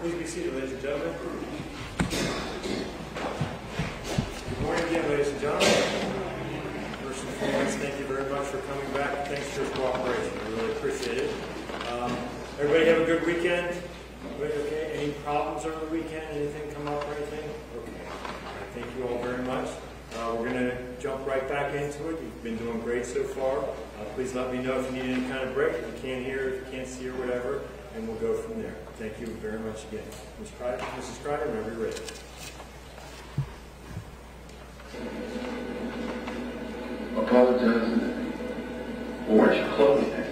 Please be seated, ladies and gentlemen. Good morning again, ladies and gentlemen. First and foremost, thank you very much for coming back. Thanks for your cooperation. I really appreciate it. Everybody have a good weekend? Everybody okay? Any problems over the weekend? Anything come up or anything? Okay. All right, thank you all very much. We're going to jump right back into it. You've been doing great so far. Please let me know if you need any kind of break, if you can't hear, if you can't see or whatever, and we'll go from there. Thank you very much again. Mrs. Crider, whenever you're ready. Apologize. Well, where's your clothing at?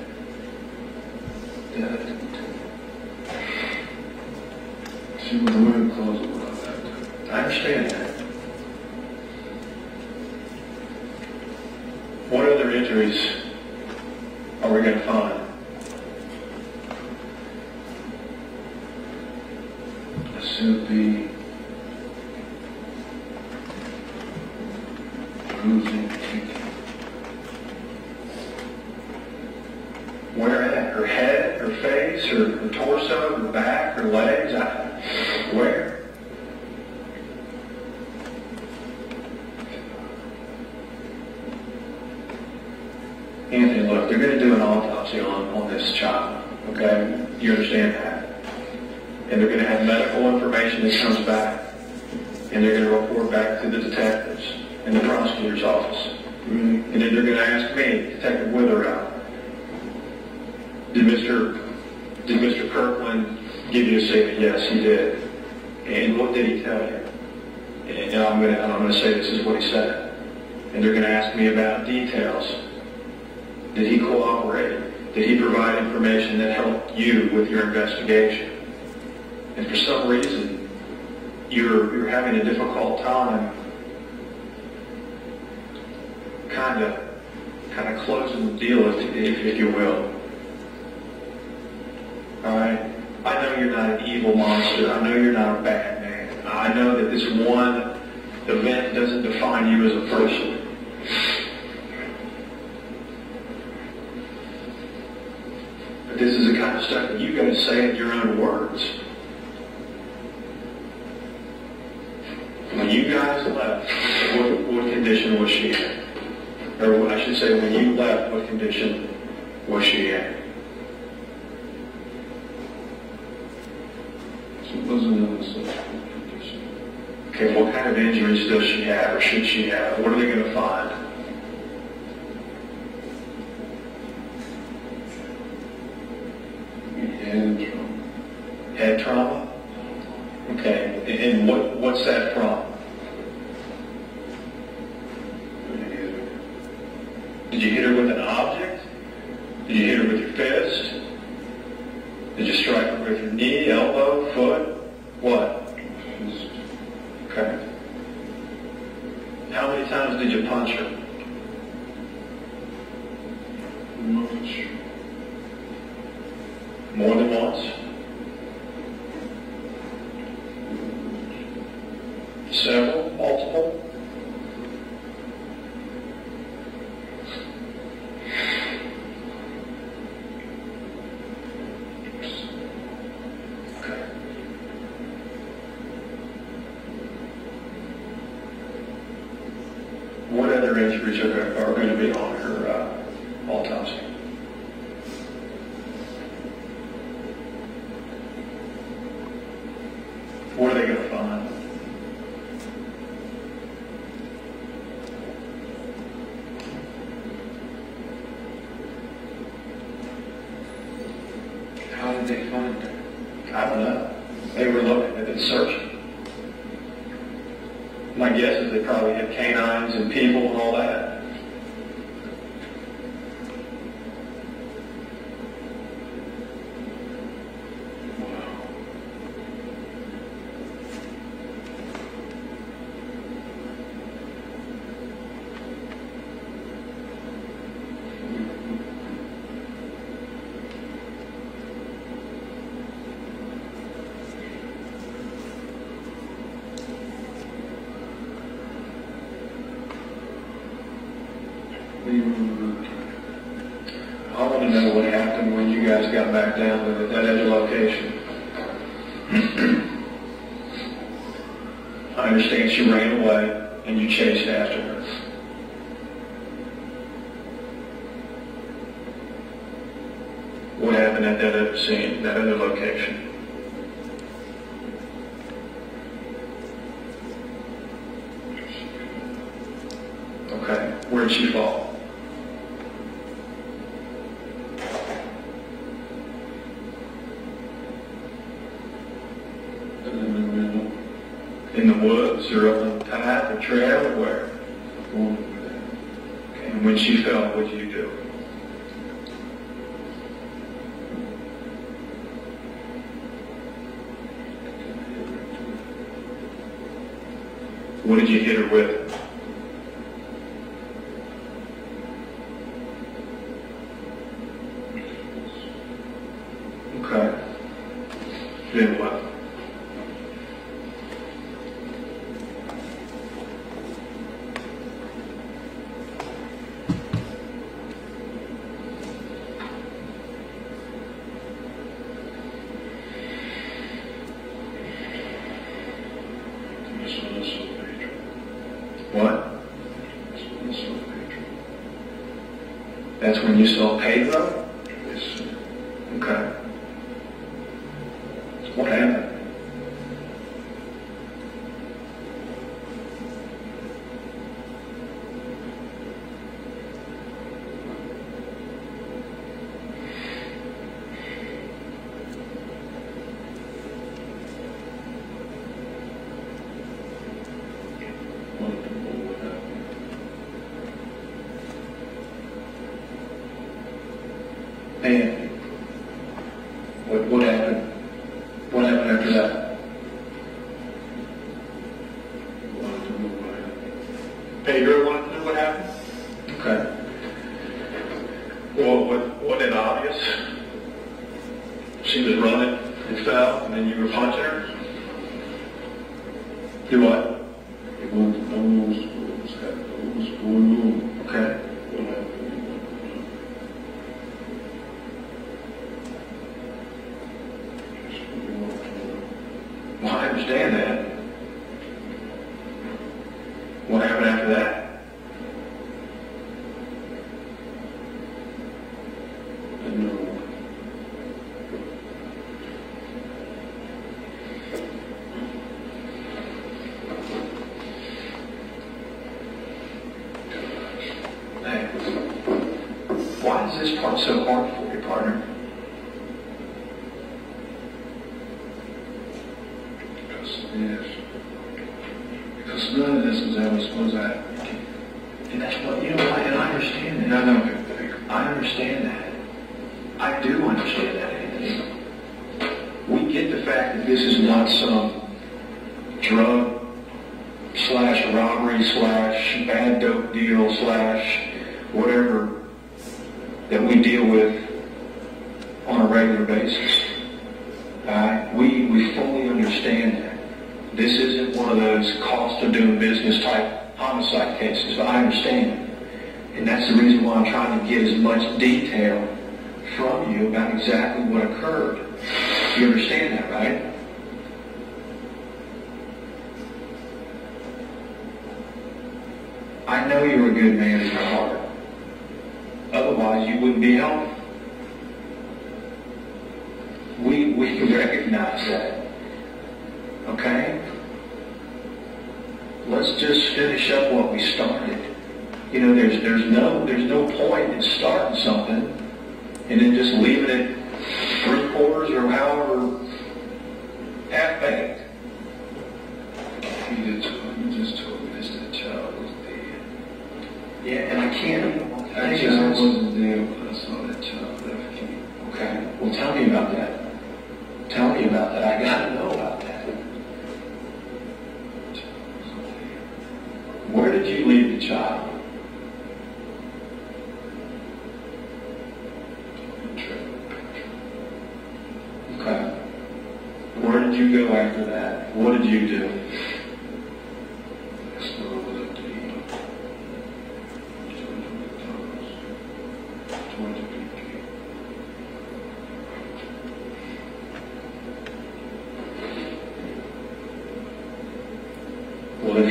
She was wearing clothes when I left. I understand that. What other injuries are we going to find? Assume the bruising, kicking. Where at? Her head, her face, her torso, her back, her legs? Where? Anthony, look, they're going to do an autopsy on this child, okay? You understand that? And they're going to have medical information that comes back. And they're going to report back to the detectives and the prosecutor's office. And then they're going to ask me, Detective Witherell, did Mr. Kirkland give you a statement? Yes, he did. And what did he tell you? And I'm going to say this is what he said. And they're going to ask me about details. Did he cooperate? Did he provide information that helped you with your investigation? And for some reason, you're having a difficult time kind of closing the deal, if you will. All right? I know you're not an evil monster. I know you're not a bad man. I know that this one event doesn't define you as a person. But this is the kind of stuff that you got to say in your own words. When you guys left, what condition was she in? Or I should say, when you left, what condition was she in? She wasn't in a sexual condition. Okay, what kind of injuries does she have, or should she have? What are they going to find? Head trauma? Okay, and what's that from? Did you hit her with an object? Did you hit her with your fist? Did you strike her with your knee, elbow, foot? What? Okay. How many times did you punch her? Much. More than once? Several? Multiple? Okay. What other injuries are going to be on her autopsy? What are they going to find? How did they find her? I don't know. They were looking, they've been searching. My guess is they probably had canines and people and all that. I want to know what happened when you guys got back down to that other location. I understand she ran away and you chased after her. What happened at that other scene, that other location? Okay, where'd she fall? In the woods, or up on the path, or trail, or where? Okay, and when she fell, what did you do? What did you hit her with? Okay. Then what? What? That's when you saw Pedro? Yes, sir. Okay. What happened? And what happened? What happened after that? Pedro wanted to know what happened? Okay. Well, wasn't it obvious? She was running and fell, and then you were punching her? Do what? It wasn't what was happening, what was going on. Okay. What happened? Well, I understand that. What happened after that? I know. Hey, why is this part so hard for you, partner? Yes. Because none of this was ever supposed to happen. And that's what, you know what, and I understand that. No. I understand that. I do understand that, Anthony. We get the fact that this is not some drug / robbery / bad dope deal / whatever that we deal with on a regular basis. We fully understand that. This isn't one of those cost of doing business type homicide cases. I understand. And that's the reason why I'm trying to get as much detail from you about exactly what occurred. You understand that, right? I know you're a good man in your heart. Otherwise, you wouldn't be healthy. We can recognize that. Okay? Let's just finish up what we started. You know, there's no point in starting something and then just leaving it 3/4 or however half-baked. You just told me this, that child was dead. Yeah, and I can't. That child wasn't dead when I saw that child left you. Okay, well tell me about that. Tell me about that. I gotta know about that. That child wasn't dead. Where did you leave the child? Okay. Where did you go after that? What did you do? That's what I was up to eat. Georgia McDonald's. Georgia BK. Well, then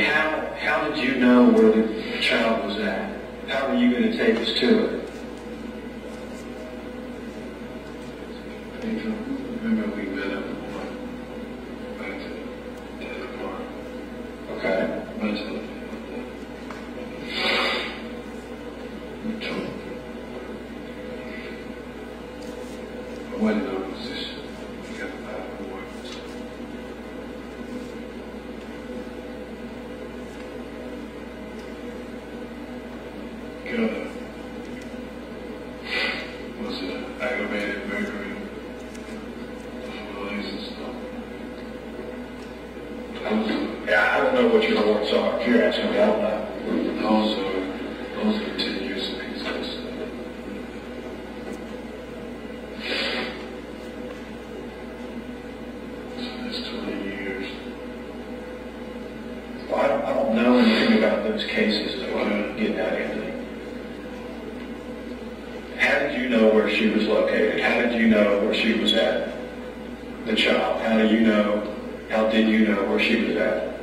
how did you know where the child was at? How were you going to take us to it? Remember we met up back to the park. Okay. Went to the I wasn't in a position to get a passport. Got was it aggravated burglary, police and stuff. Yeah, I don't know what your warrants are. If you're asking me, I don't know. Those are 10 years of peace. So that's 20 years. Well, I don't know anything about those cases that we're getting at, Anthony. How did you know where she was located? How did you know where she was at? The child. How did you know where she was at?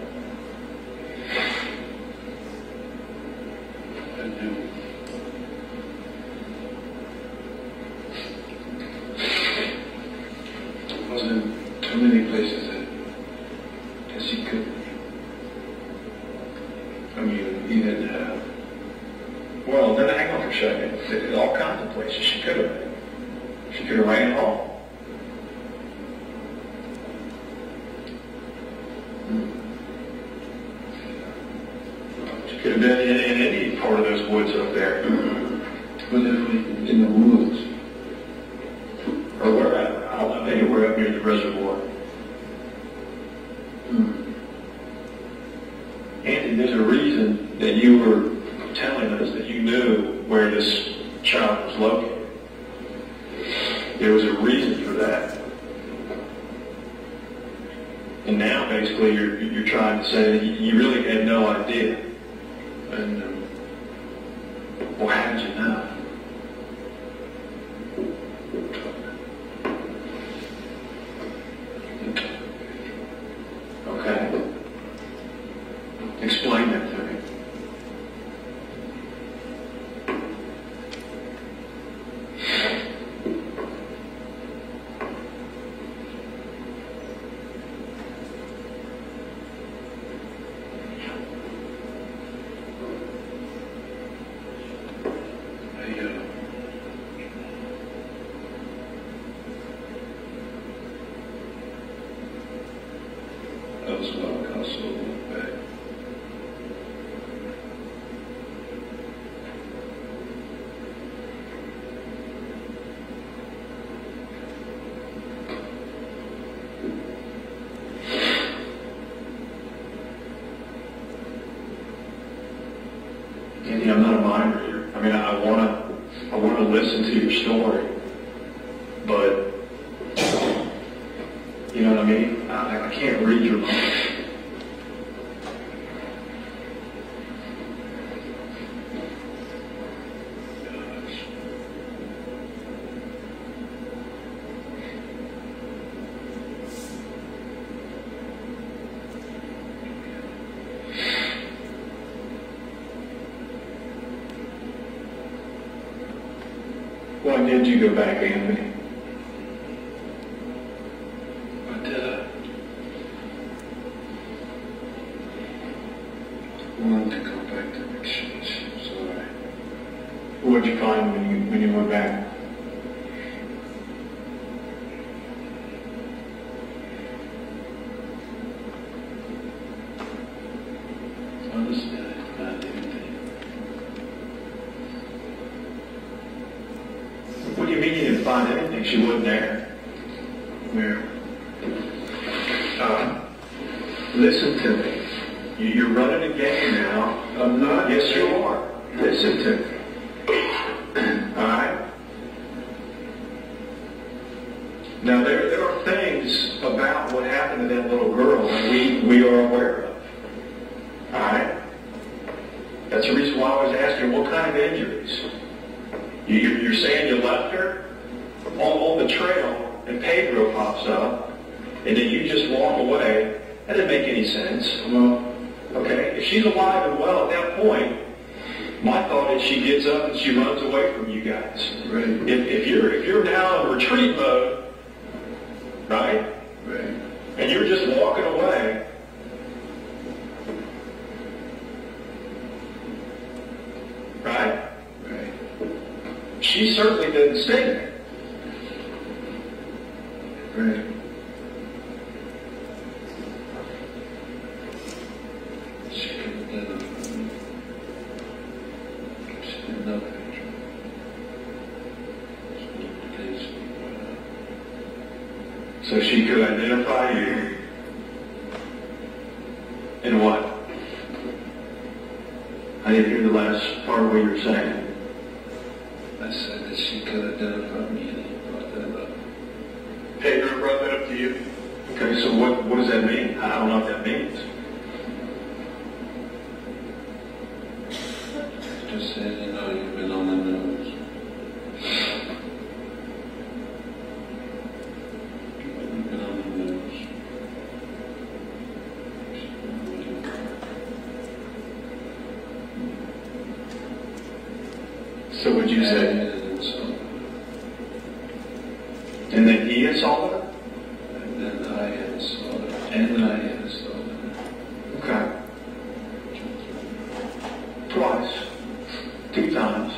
I knew. Wasn't too many places that she could. I mean, he didn't have. Well, then hang on for a second. There's all kinds of places she could have been. She could have ran home. She could have been in any part of those woods up there. But in the woods. Or where, I don't know, anywhere up near the reservoir. Andy, there's a reason that you were telling us that you knew where this child was located. There was a reason for that. And now, basically, you're trying to say that you really had no idea. And, well, how did you know? Okay. Explain that to me. That was what I also looked back. Andy, I'm not a mind reader. I mean, I want to listen to your story, but you know what I mean? I can't read your mind. Why did you go back, Anthony? I did. I wanted to go back to make sure she was all right. What did you find when you went back? Honestly, I didn't find anything. What do you mean you didn't find anything? She wasn't there. Where? Listen to me. You're running a game now. I'm not. Yes, you are. Listen to me. All right? Now, there are things about what happened to that little girl that we are aware of. All right? That's the reason why I was asking, what kind of injuries? You're saying you left her on the trail and Pedro pops up and then you just walk away. That doesn't make any sense. Well, Okay? If she's alive and well at that point, my thought is she gets up and she runs away from you guys. Right. If you're now in retreat mode, right? Right. And you're just walking away, right? Right. She certainly didn't stay there. Right. She could have done it. She didn't know that. She looked at these people. So she could identify you in what? I didn't hear the last part of what you were saying. I said that she could identify me and he brought that up. Pedro brought that up to you? Okay, so what does that mean? I don't know what that means. Just said, you know, you've been on the news. You've been on the news. So would you say? And then he assaulted her? And then I assaulted her. And I assaulted her. Okay. Twice. 2 times.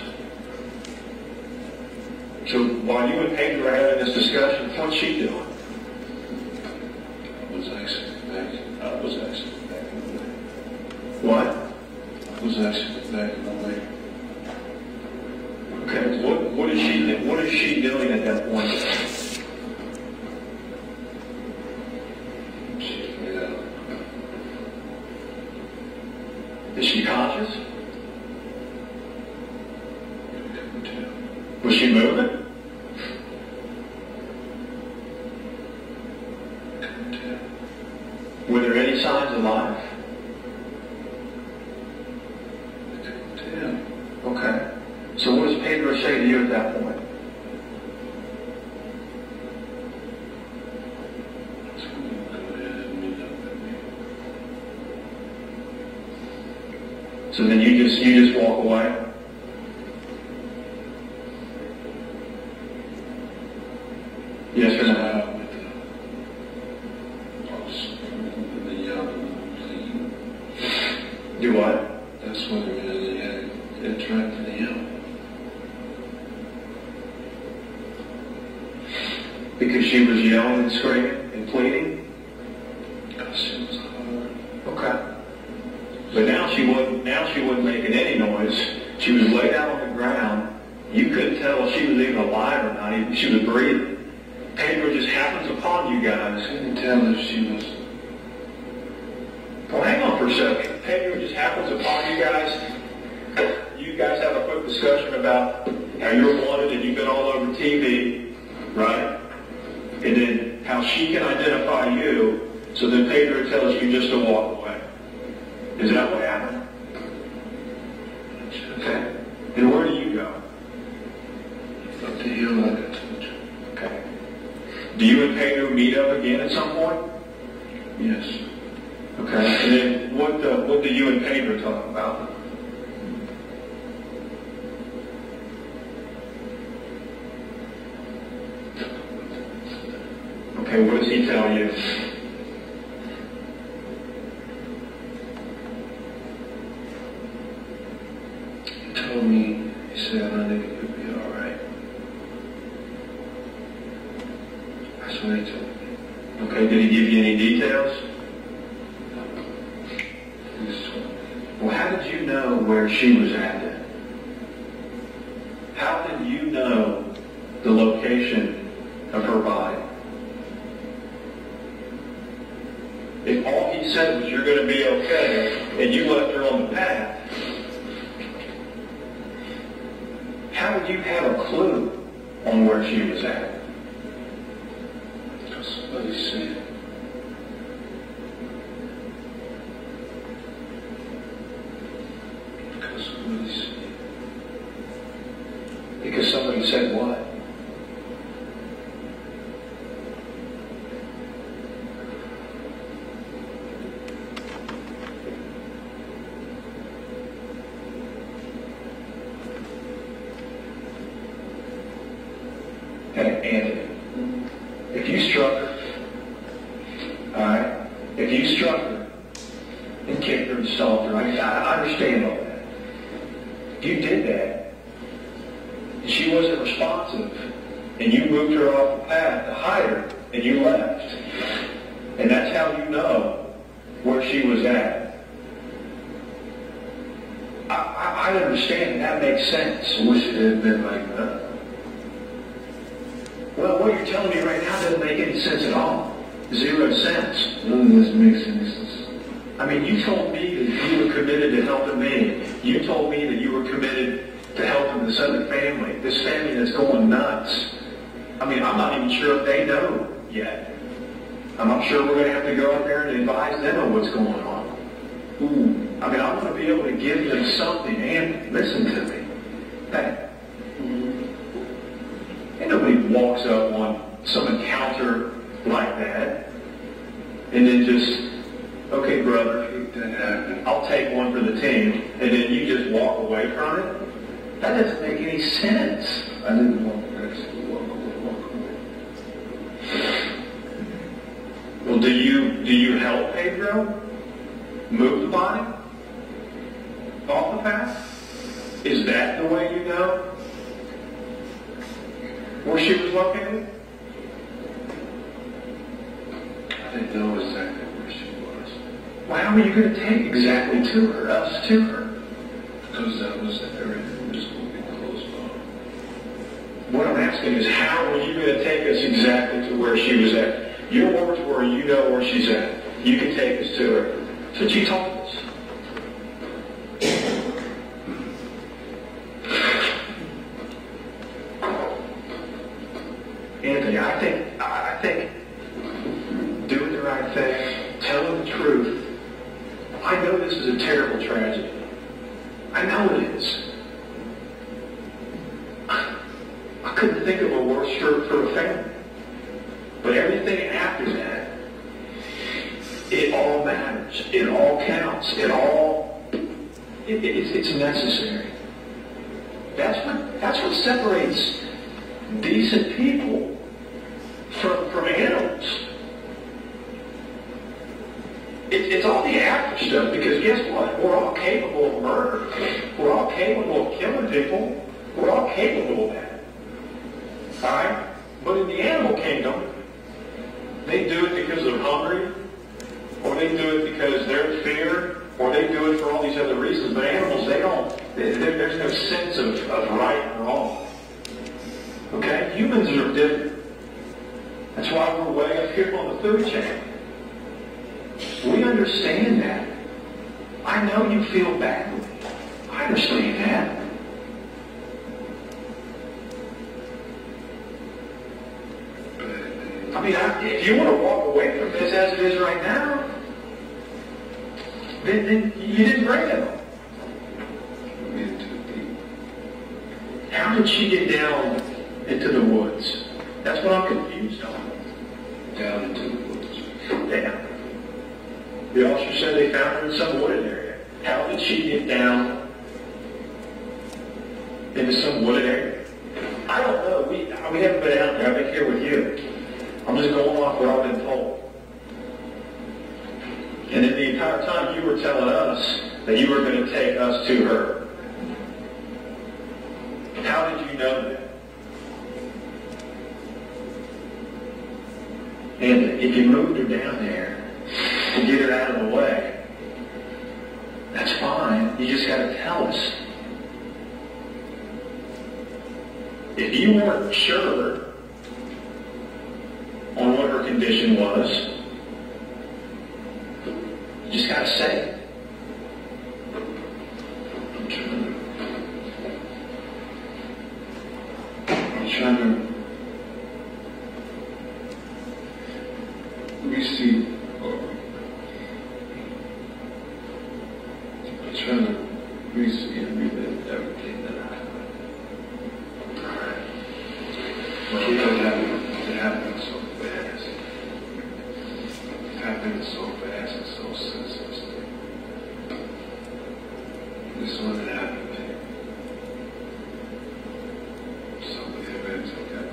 So while you and Pedro are having this discussion, what's she doing? I was actually back in the way. What? I was actually back in the way. Okay. What is she doing at that point? She fell. Is she conscious? I couldn't tell. Was she moving? I couldn't tell. Were there any signs of life? I couldn't tell. Okay. So what does Pedro say to you at that point? So you go ahead and meet up with me. So then you just walk away? Yes or no? With the young clean. Do what? That's what really had attracted him. Because she was yelling and screaming and pleading? Because she was hard. Okay. But now she wasn't making any noise. She was laid out on the ground. You couldn't tell if she was even alive or not. She was breathing. Pedro just happens upon you guys. I couldn't tell if she was. Well, hang on for a second. Pedro just happens upon you guys. You guys have a quick discussion about how you're wanted and you've been all over TV, right? And then how she can identify you, so then Pedro tells you just to walk away. Is that what happened? Okay. And where do you go? Up the hill like I told you. Okay. Do you and Pedro meet up again at some point? Yes. Okay. And then what do you and Pedro talk about? Okay, what does he tell you? He told me, he said, I think it could be all right. That's what he told me. Okay, did he give you any details? He just told me. Well, how did you know where she was at then? How did you know the location of her body? If all he said was you're going to be okay, and you left her on the path, how would you have a clue on where she was at? That's what he said. Because of what he said. Because somebody said what? Hey, Anthony, if you struck her, alright? If you struck her and kicked her and stomped her, I understand all that. If you did that, and she wasn't responsive, and you moved her off the path to hide her, and you left, and that's how you know where she was at. I understand, that makes sense. I wish it had been like that. Well, what you're telling me right now doesn't make any sense at all. 0 cents. None of this makes any sense. I mean, you told me that you were committed to helping me. You told me that you were committed to helping this other family, this family that's going nuts. I mean, I'm not even sure if they know yet. I'm not sure we're going to have to go out there and advise them on what's going on. I mean, I want to be able to give them something. And listen to me. Hey. And nobody walks up on some encounter like that and then just, okay, brother, I'll take one for the team, and then you just walk away from it? That doesn't make any sense. I didn't walk back, so walk away. Well, do you help Pedro move the body off the path? Is that the way you know where she was located? I didn't know exactly where she was. Well, how are you going to take exactly to her, us to her? Because that was the area that was going to be closed off. What I'm asking is, how are you going to take us exactly to where she was at? Your words were, you know where she's at. You can take us to her. That's what you told us. Anthony, I think doing the right thing, telling the truth. I know this is a terrible tragedy. I know it is. I couldn't think of a worse for a family. But everything after that, it all matters. It all counts. It's necessary. That's what separates decent people from animals. It's all the after stuff, because guess what? We're all capable of murder. We're all capable of killing people. We're all capable of that. Alright? But in the animal kingdom, they do it because they're hungry, or they do it because they're in fear, or they do it for all these other reasons. But animals, there's no sense of right and wrong. Okay? Humans are different. That's why we're way up here on the food chain. We understand that. I know you feel badly. I understand that. I mean, if you want to walk away from this as it is right now, then you didn't bring it up. How did she get down into the woods? That's what I'm confused on. Down into the woods. Down. The officer said they found her in some wooded area. How did she get down into some wooded area? I don't know. We haven't been out there. I've been here with you. I'm just going off what I've been told. And in the entire time you were telling us that you were going to take us to her. How did you know that? And if you moved her down there to get her out of the way, that's fine. You just got to tell us. If you weren't sure on what her condition was, you just got to say it. I'm trying to receive, I'm trying to receive and relive everything that happened. Alright. It happened so fast. It happened so fast and so senseless. This one that happened to me. So many events like that.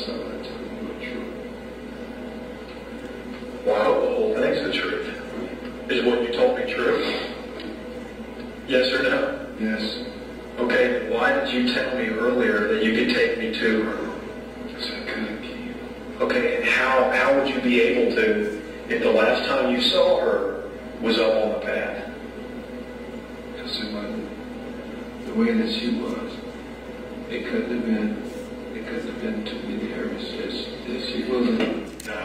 something I told you the truth. Well, the whole thing's the truth. Is what you told me true? Yes or no? Yes. Okay, then why did you tell me earlier that you could take me to her? Because I couldn't keep. Okay, and how would you be able to if the last time you saw her was up on the path? Because it wasn't the way that she was. It couldn't have been too many areas that she wasn't. No,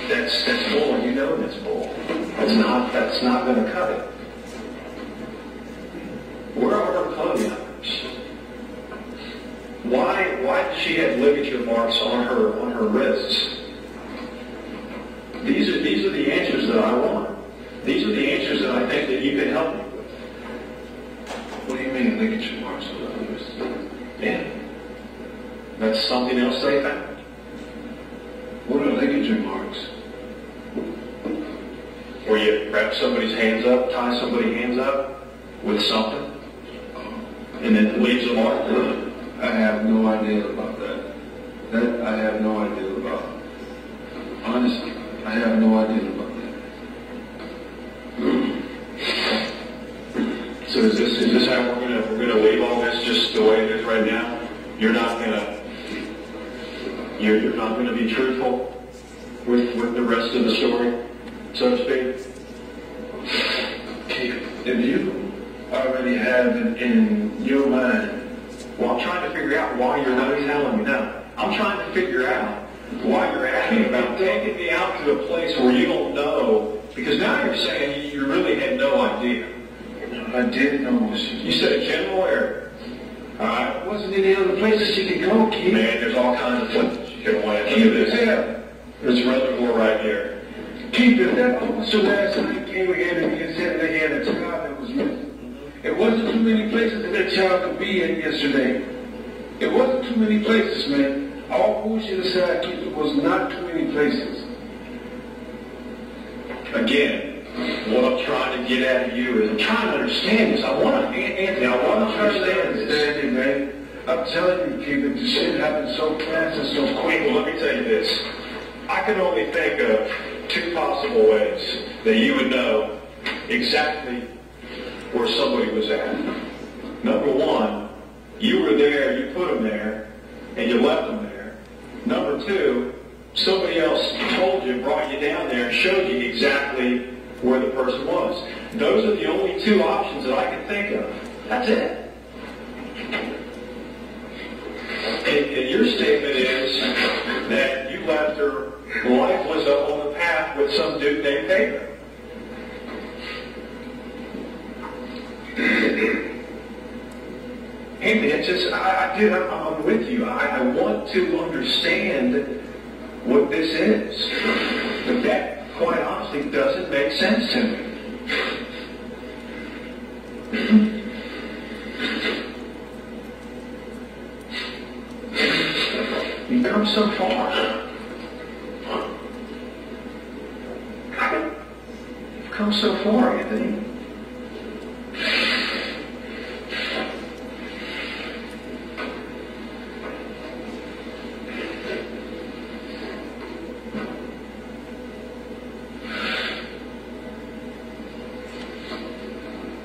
that's bull. You know that's bull. That's not going to cut it. Where are her clothing items? Why does she have ligature marks on her wrists? These are the answers that I want. These are the answers that I think that you can help me with. What do you mean ligature marks on the wrists? Yeah. That's something else they found. What are ligature marks? Where you wrap somebody's hands up, tie somebody's hands up with something, and then it leaves a mark. I have no idea about that. That I have no idea about. Honestly, I have no idea about that. So is this how we're gonna leave all this just the way it is right now? You're not gonna be truthful with the rest of the story, so to speak? If you already have in your mind, well, I'm trying to figure out why you're not telling me now. I'm trying to figure out why you're asking about taking me out to a place where you don't know, because now you're saying you really had no idea. I did know what she You said a general area. All right. There wasn't any other places she could go, kid. Man, there's all kinds of places you could have went. Look at this. There's a reservoir right here. Keep it. That officer last night came here to me and said they had a child that was missing. It wasn't too many places that child could be in yesterday. It wasn't too many places, man. All bullshit aside, keep it was not too many places. Again, what I'm trying to get at you is I'm trying to understand this. Anthony, I want to understand this. It, man. I'm telling you, keep it. The shit happened so fast and so quick. Well, let me tell you this. I can only think of two possible ways that you would know exactly where somebody was at. Number one, you were there, you put them there, and you left them there. Number two, somebody else told you, brought you down there, and showed you exactly where the person was. Those are the only two options that I can think of. That's it. And your statement is that you left her lifeless up on the path with some dude named Pedro. Anthony, it's just, I'm with you. I want to understand what this is. But that, quite honestly, doesn't make sense to me. You've come so far. You've come so far, Anthony.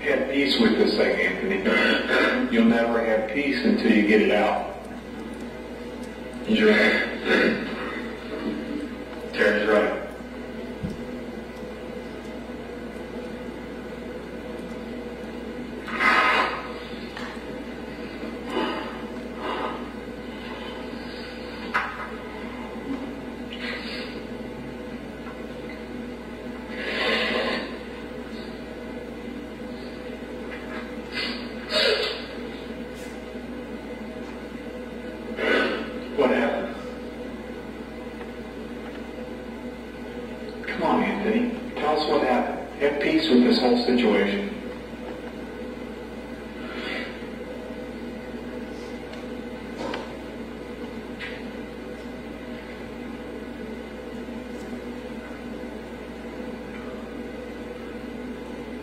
Have peace with this thing, Anthony. You'll never have peace until you get it out. You're right. Terry's right. What happened? Come on, Anthony. Tell us what happened. Have peace with this whole situation.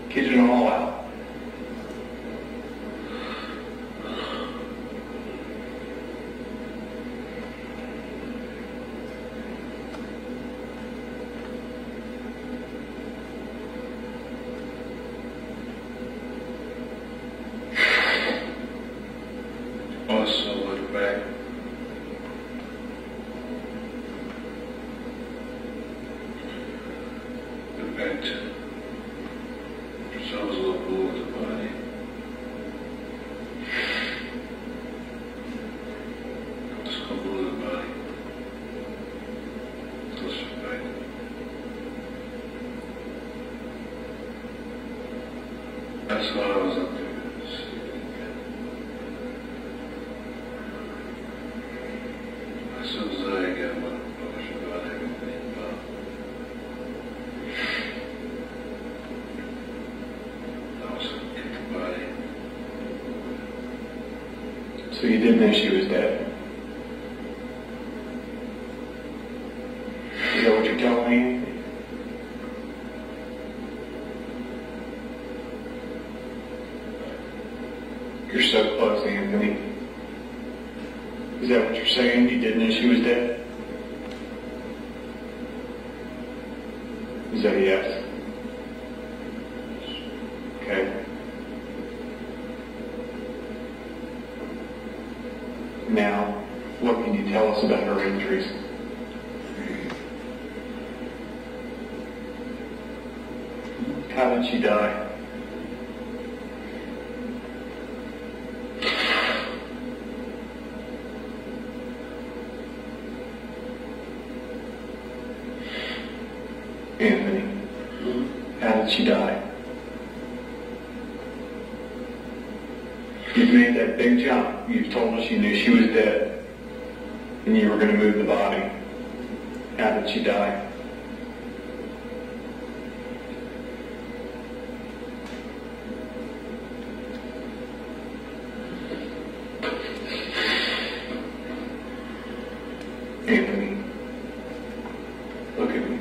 Get it all out. So you did know she was dead? Is that what you're telling me? You're so close, Anthony. Is that what you're saying? You did know she was dead? Is that a yes? Okay. Now, what can you tell us about her injuries? How did she die? Anthony, how did she die? You've made that big jump. You've told us you knew she was dead, and you were going to move the body. How did she die? Anthony, look at me.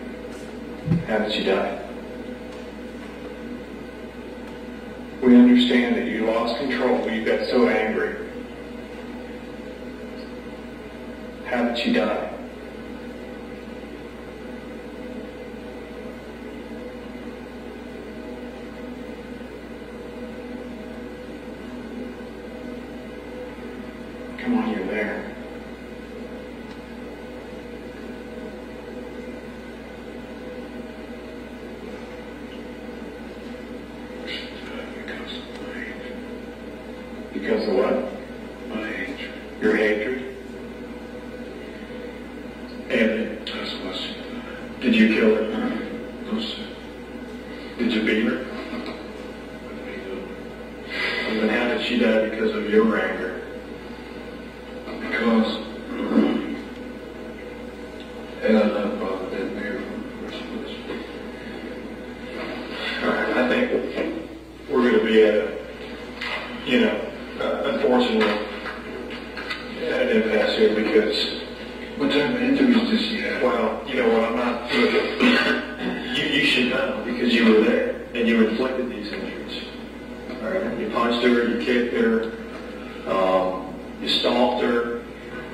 How did she die? We understand that you lost control. You got so angry. How did she die? Come on, you're there. Because of what? My hatred. Your hatred? Anthony, That's what she did you kill her? No, sir. Did you beat her? And then how did she die because of your anger? Because had I not brought that mirror from the first place. All right, I think we're going to be at a, unfortunately, at an impasse here because, What type of injuries did she have? well, you know what, I'm not, you should know because you were there and you inflicted these injuries. All right, you punched her, you kicked her, you stomped her.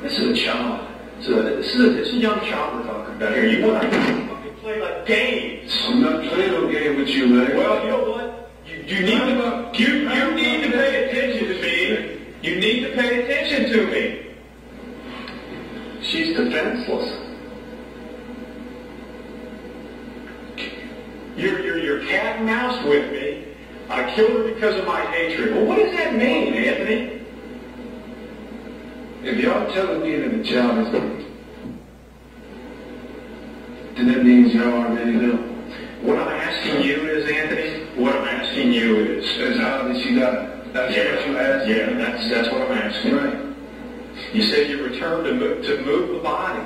This is a child. This is a young child we're talking about here. You want to play like games. I'm not playing no game with you, man. Well, you know what? You need to pay attention to me. You need to pay attention to me. She's defenseless. You're cat and mouse with me. I killed her because of my hatred. Well, what does that mean, Anthony? If y'all telling me that the child is dead, then that means y'all already know. What I'm asking you is, Anthony, As how did she die? That's what you asked. Yeah, that's what I'm asking. Right. You said you returned to move the body.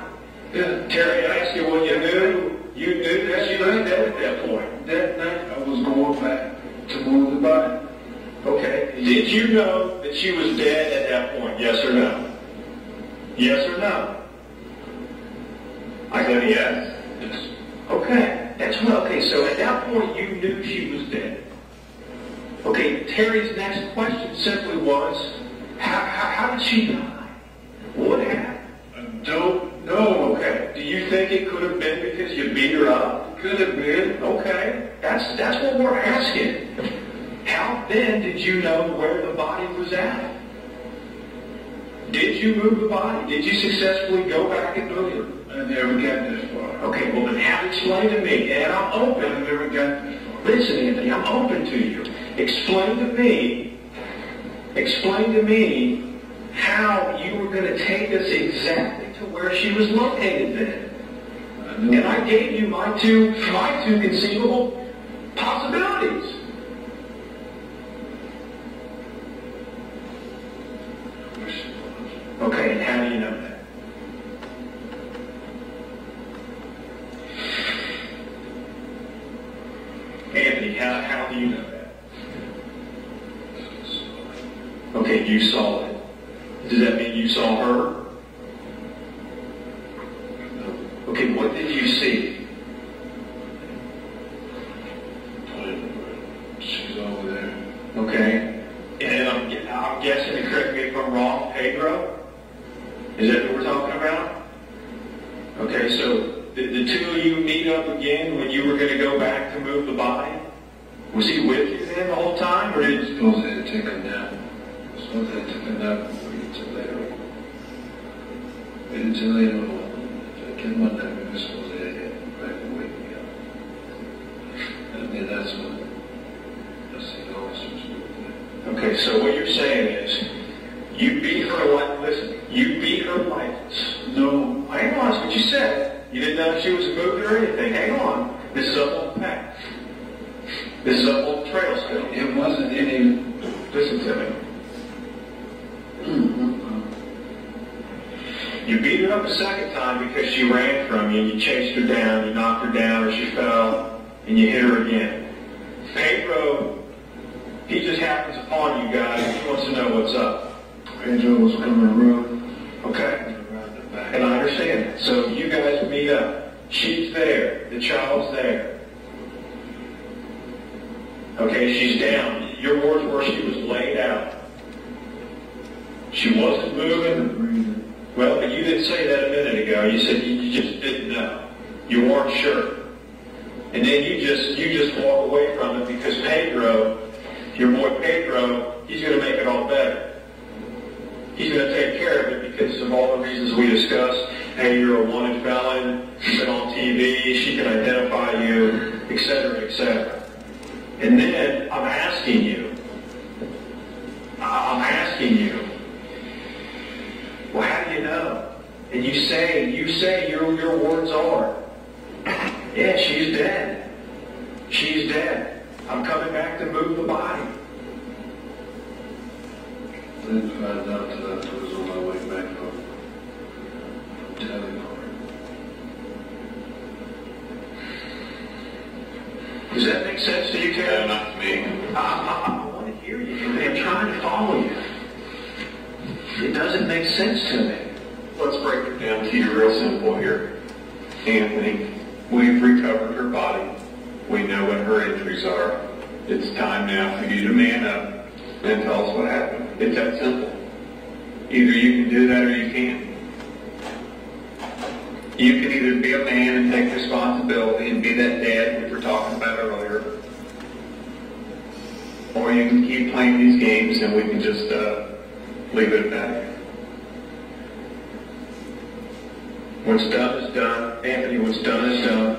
Yeah. Terry, I asked you what you knew. You knew that she was dead at that point. That night, I was going back to move the body. Okay. Did you know that she was dead at that point? Yes or no? Yes or no? I said yes. Yes. Okay. Okay, so at that point you knew she was dead. Okay, Terry's next question simply was, how did she die? What happened? I don't know. Okay. Do you think it could have been because you beat her up? Could have been. Okay. That's what we're asking. How then did you know where the body was at? Did you move the body? Did you successfully go back and move her? I never got that far. Okay, well then explain to me, and I'm open. I never got that far. Listen, Anthony, I'm open to you. Explain to me how you were going to take us exactly to where she was located then. And I gave you my two conceivable possibilities. Okay, and how do you know that? Anthony, how do you know that? Okay, you saw it. Does that mean you saw her? Okay, what did you see? She's over there. Okay. And I'm guessing, and correct me if I'm wrong, Pedro? Is that what we're talking about? Okay, so the two of you meet up again when you were going to go back to move the body? Was he with you then the whole time? Or I did was supposed to take a nap. I was supposed to take a nap before you took later. I didn't tell anyone. I came one night we were supposed to get back and wake me up. And then that's when I see the officers moved Okay, so what you're saying is, you beat her life, listen, you beat her lifeless. No. Hang on, that's what you said. You didn't know if she was moving or anything. Hang on. This is up on the path. This is up on the trail still. It wasn't any... Listen to me. You beat her up a second time because she ran from you. You chased her down, you knocked her down, or she fell, and you hit her again. Pedro, he just happens upon you guys. He wants to know what's up. Pedro was coming around. Okay? And I understand. So you guys meet up. She's there. The child's there. Okay, she's down. Your words were she was laid out. She wasn't moving. Well, but you didn't say that a minute ago. You said you just didn't know. You weren't sure. And then you just walk away from it because Pedro, your boy Pedro, he's going to make it all better. He's going to take care of it because of all the reasons we discussed. Hey, you're a wanted felon. You've been on TV. She can identify you, etc., etc. And then I'm asking you, well, how do you know? And you say your words are, yeah, she's dead. She's dead. I'm coming back to move the body. I didn't find out till after I was on my way back from Telecom. Does that make sense to you, Karen? No, not to me. I want to hear you. I'm trying to follow you. It doesn't make sense to me. Let's break it down to you real simple here. Anthony, we've recovered her body. We know what her injuries are. It's time now for you to man up and tell us what happened. It's that simple. Either you can do that or you can't. You can either be a man and take responsibility and be that dad we were talking about earlier, or you can keep playing these games and we can just leave it at that. What's done is done. Anthony, what's done is done.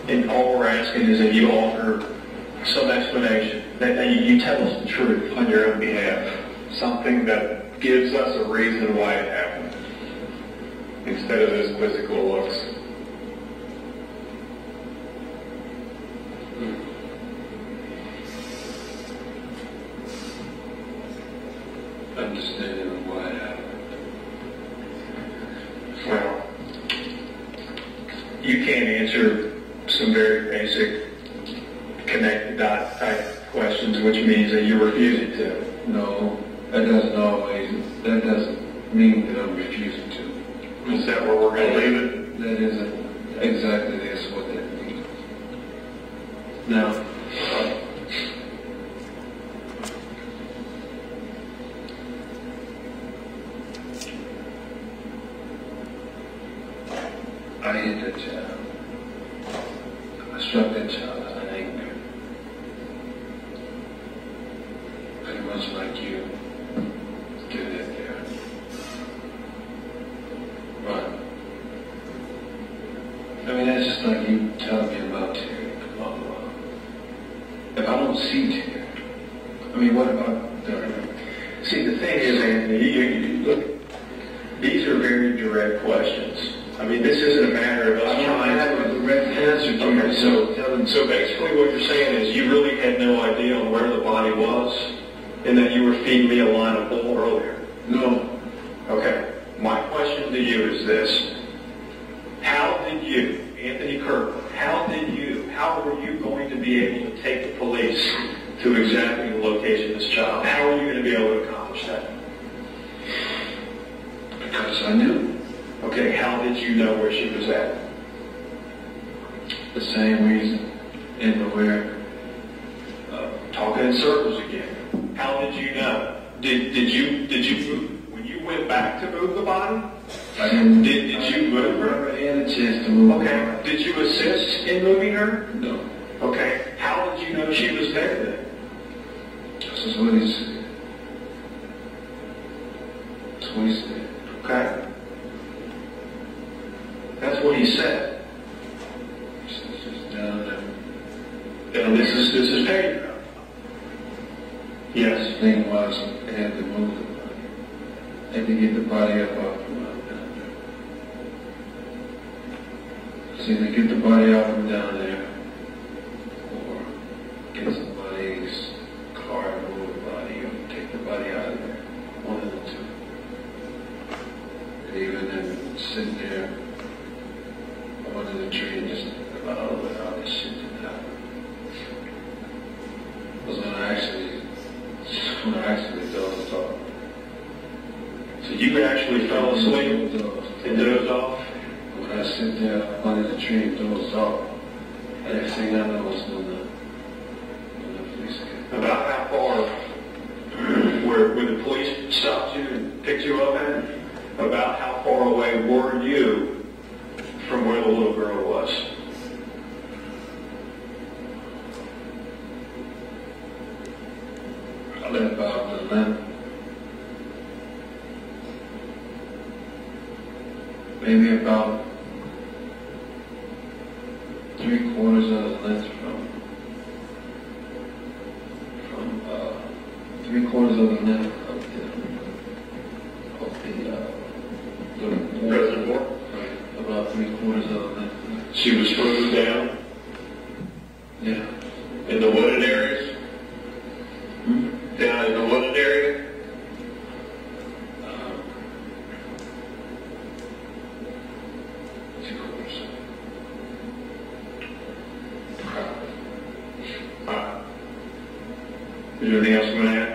And all we're asking is that you offer some explanation, that you tell us the truth On your own behalf. Something that gives us a reason why it happened, instead of those quizzical looks. Understanding of why it happened. Well, you can't answer some very basic connect the dot type questions, which means that you're refusing to. No, that doesn't mean that I'm refusing to. Is that where we're going to leave it? That isn't exactly this what that means. No. I hit that child. I struck that child out of anger. Pretty much like you do that there. But, I mean, that's just like you telling me about Terry. Blah, blah, blah. If I don't see Terry, I mean, what about Dirk? See, the thing is, Anthony, you look, these are very direct questions. I mean, this isn't a matter of us trying to... I don't have a direct answer to Okay, you. so basically what you're saying is you really had no idea on where the body was, and that you were feeding me a line of bull earlier. No. Okay, my question to you is this. How did you, Anthony Kirkland, how were you going to be able to take the police to exactly the location of this child? How are you going to be able to accomplish that? did you know where she was at? The same reason and nowhere. Talking in circles again. How did you know? Did you move, when you went back to move the body? I didn't. Did you move her? I never had a chance to move. Okay. Did you assist in moving her? No. Okay. How did you know she was there then? This is what he said. That's what he said. Okay. That's what he said. It's just down there. And this is paid. Yes. The thing was, they had to move the body. They had to get the body up off the mountain down there. See, they get the body out from down there, or get somebody's car and move the body, or take the body out of there. One of the two. And even then, sitting there under the tree and just about all how this shit did happen. Was when I actually dozed off. So you actually fell asleep and dozed off? When I sit there under the tree and dozed off, the next thing I know was when the police came. About how far, where the police stopped you and picked you up at? About how far away were you from where the little girl was? I left about the length, maybe about 3/4 of the length from 3/4 of the length of the Reservoir? right, about 3/4 of the length. She was frozen down Yeah. in the wooded areas? Down in the wooded area? Is there anything else you want to add?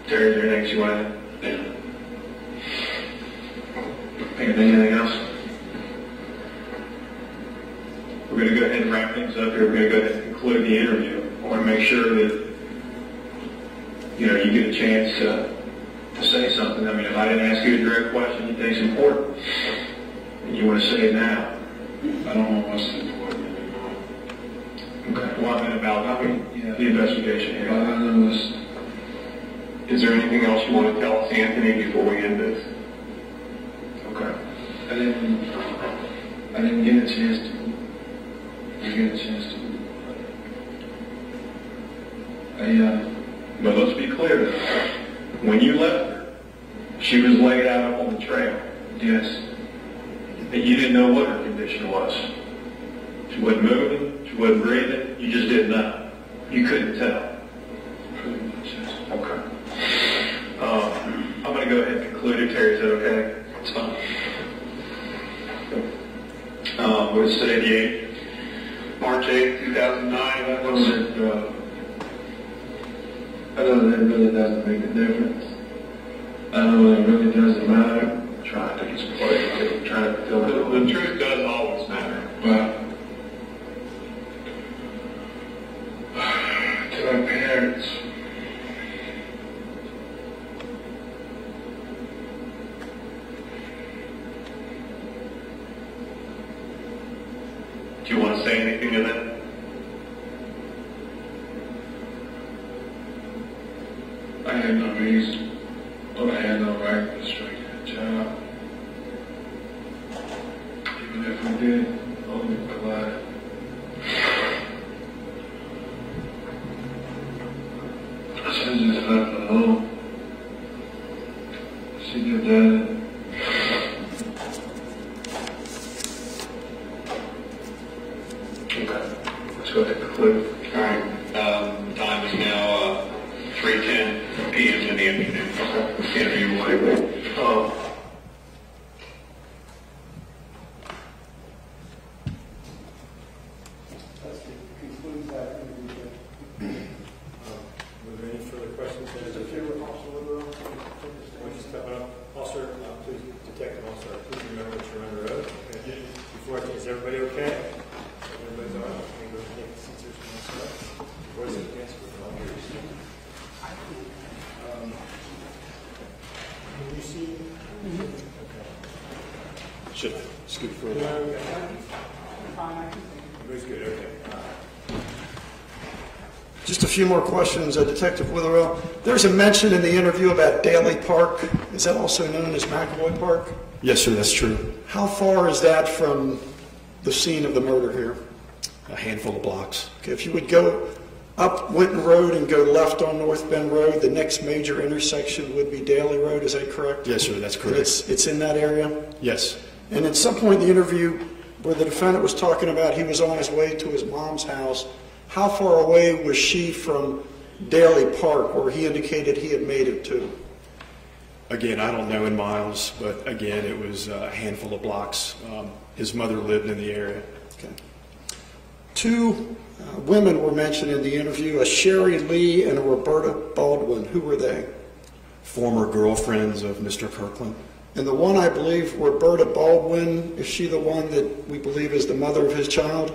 Terry, is there anything else you want to add? Anything else? We're going to go ahead and wrap things up here. We're going to go ahead and conclude the interview. I want to make sure that you get a chance to say something. I mean, if I didn't ask you a direct question you think is important, and you want to say it now. I don't know what's important anymore. Okay. Well, I mean about the investigation here. All I know is, Is there anything else you want to tell us, Anthony, before we end this? Okay. I didn't get a chance to. But let's be clear. When you left her, she was laid out up on the trail. Yes. And you didn't know what her condition was. She wasn't moving. She wasn't breathing. You just didn't know. You couldn't tell. Pretty much, yes. Okay. I'm going to go ahead and conclude it. Terry, is that okay? It's fine. What is today, the 8th? March 8th, 2009. I know that really doesn't make a difference. I know that it really doesn't matter. I'm trying to get some clarity. I'm trying to feel the truth does always matter. But to my parents, Do you want to say anything to them? I had no reason, or I had no right to strike that job. Even if we did, only collide. I should have just left her alone. She did that. Okay. Let's go ahead and conclude. All right. Time is now 3:10 p.m. in the afternoon. Okay. Interview will Concludes that interview. Were there any further questions? Is it fair with Officer Woodrow? scoot further. Everybody's good, okay. Just a few more questions, Detective Witherell. There's a mention in the interview about Daly Park. Is that also known as McAvoy Park? Yes, sir, that's true. How far is that from the scene of the murder here? A handful of blocks. Okay, if you would go up Winton Road and go left on North Bend Road, the next major intersection would be Daly Road, is that correct? Yes, sir, that's And correct. it's in that area? Yes. And at some point in the interview where the defendant was talking about he was on his way to his mom's house, how far away was she from Daly Park where he indicated he had made it to? Again, I don't know in miles, but again, it was a handful of blocks. His mother lived in the area. Okay. Two women were mentioned in the interview, a Sherry Lee and a Roberta Baldwin. Who were they? Former girlfriends of Mr. Kirkland. And the one, I believe, Roberta Baldwin, is she the one that we believe is the mother of his child?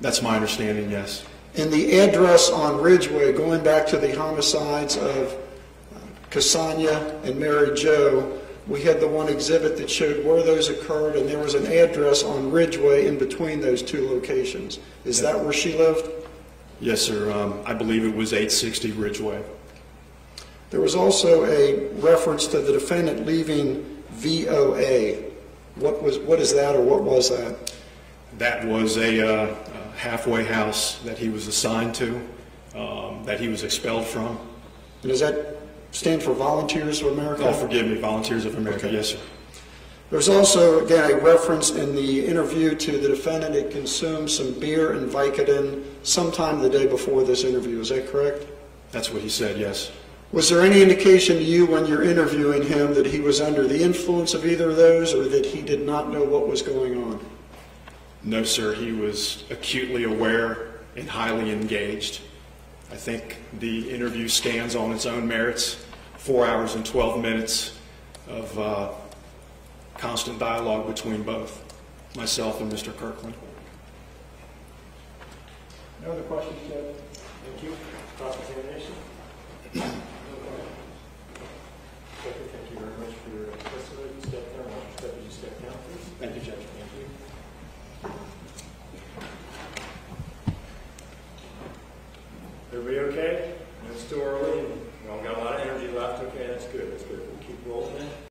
That's my understanding, yes. And the address on Ridgeway, going back to the homicides of Cassania and Mary Jo, we had the one exhibit that showed where those occurred, and there was an address on Ridgeway in between those two locations. Is that where she lived? Yes, sir. I believe it was 860 Ridgeway. There was also a reference to the defendant leaving VOA. What is that, or what was that? That was a halfway house that he was assigned to, that he was expelled from. And does that stand for Volunteers of America? Oh, forgive me, Volunteers of America. Okay. Yes, sir. There's also, again, a reference in the interview to the defendant had consumed some beer and Vicodin sometime the day before this interview. Is that correct? That's what he said, yes. Was there any indication to you when you're interviewing him that he was under the influence of either of those, or that he did not know what was going on? No, sir. He was acutely aware and highly engaged. I think the interview stands on its own merits. 4 hours and 12 minutes of constant dialogue between both myself and Mr. Kirkland. No other questions, Judge? Thank you. Cross-examination? Secretary, thank you very much for your testimony. You step down. Would you step down, please? Thank you, Judge. Thank you. Everybody okay? It's still early. We all got a lot of energy left. Okay, that's good. That's good. We'll keep rolling in.